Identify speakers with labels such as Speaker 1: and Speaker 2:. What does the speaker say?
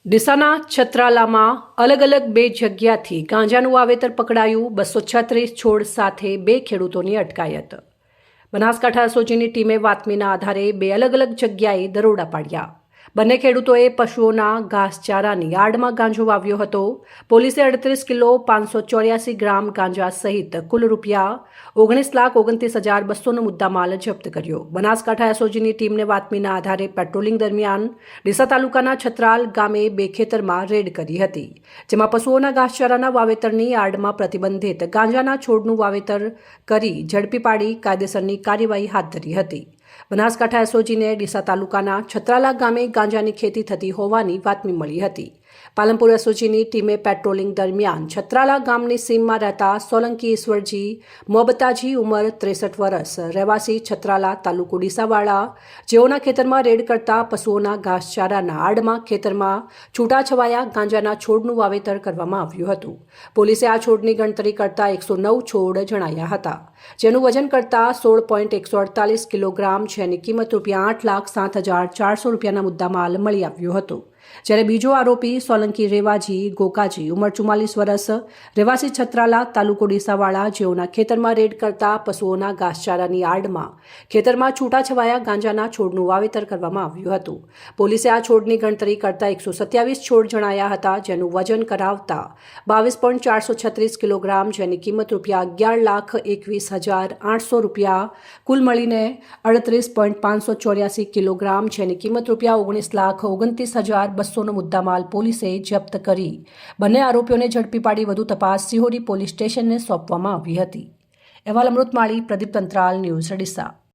Speaker 1: ડીસાના છત્રાલામાં અલગ અલગ બે જગ્યાથી ગાંજાનું વાવેતર પકડાયું। 236 છોડ સાથે બે ખેડૂતોની અટકાયત। બનાસકાંઠા એસઓજીની ટીમે બાતમીના આધારે બે અલગ અલગ જગ્યાએ દરોડા પાડ્યા। બંને ખેડૂતોએ પશુઓના ઘાસચારાની આડમાં ગાંજો વાવ્યો હતો। પોલીસે 38 કિલો 584 ગ્રામ ગાંજા સહિત કુલ ₹19,29,200નો મુદ્દામાલ જપ્ત કર્યો। બનાસકાંઠા એસઓજીની ટીમને બાતમીના આધારે પેટ્રોલિંગ દરમિયાન ડીસા તાલુકાના છત્રાલ ગામે બે ખેતરમાં રેડ કરી હતી, જેમાં પશુઓના ઘાસચારાના વાવેતરની આડમાં પ્રતિબંધિત ગાંજાના છોડનું વાવેતર કરી ઝડપી પાડી કાયદેસરની કાર્યવાહી હાથ ધરી હતી। બનાસકાંઠા એસઓજીને ડીસા તાલુકાના છત્રાલા ગામે ગાંજાની ખેતી થતી હોવાની બાતમી મળી હતી। પાલનપુર એસઓજીની ટીમે પેટ્રોલિંગ દરમિયાન છત્રાલા ગામની સીમમાં રહેતા સોલંકી ઈશ્વરજી મોહબતાજી ઉંમર 63 વર્ષ રહેવાસી છત્રાલા તાલુકો ડીસાવાળા જેઓના ખેતરમાં રેડ કરતા પશુઓના ઘાસચારાના આડમાં ખેતરમાં છૂટાછવાયા ગાંજાના છોડનું વાવેતર કરવામાં આવ્યું હતું। પોલીસે આ છોડની ગણતરી કરતા 109 છોડ જણાયા હતા, જેનું વજન કરતા 16.148 કિલોગ્રામ, જેની કિંમત ₹8,07,400ના મુદ્દામાલ મળી આવ્યો હતો। જ્યારે બીજો આરોપી સોલંકી રેવાજી ગોકાજી ઉંમર 44 વર્ષ રહેવાસી છત્રાલા તાલુકો ડીસાવાળા જેઓના ખેતરમાં રેડ કરતા પશુઓના ઘાસચારાની આડમાં ખેતરમાં છૂટાછવાયા ગાંજાના છોડનું વાવેતર કરવામાં આવ્યું હતું। પોલીસે આ છોડની ગણતરી કરતા 127 છોડ જણાયા હતા, જેનું વજન કરાવતા 22.436 કિલોગ્રામ, જેની કિંમત ₹11,21,800, કુલ મળીને 38.584 કિલોગ્રામ, જેની કિંમત ₹19,29,200નો મુદ્દામાલ પોલીસે જપ્ત કરી બંને આરોપીઓને ઝડપી પાડી વધુ તપાસ સિહોરી પોલીસ સ્ટેશનને સોંપવામાં આવી હતી। અહેવાલ અમૃત માળી, પ્રદીપ તંત્રાલ, ન્યૂઝ ડીસા।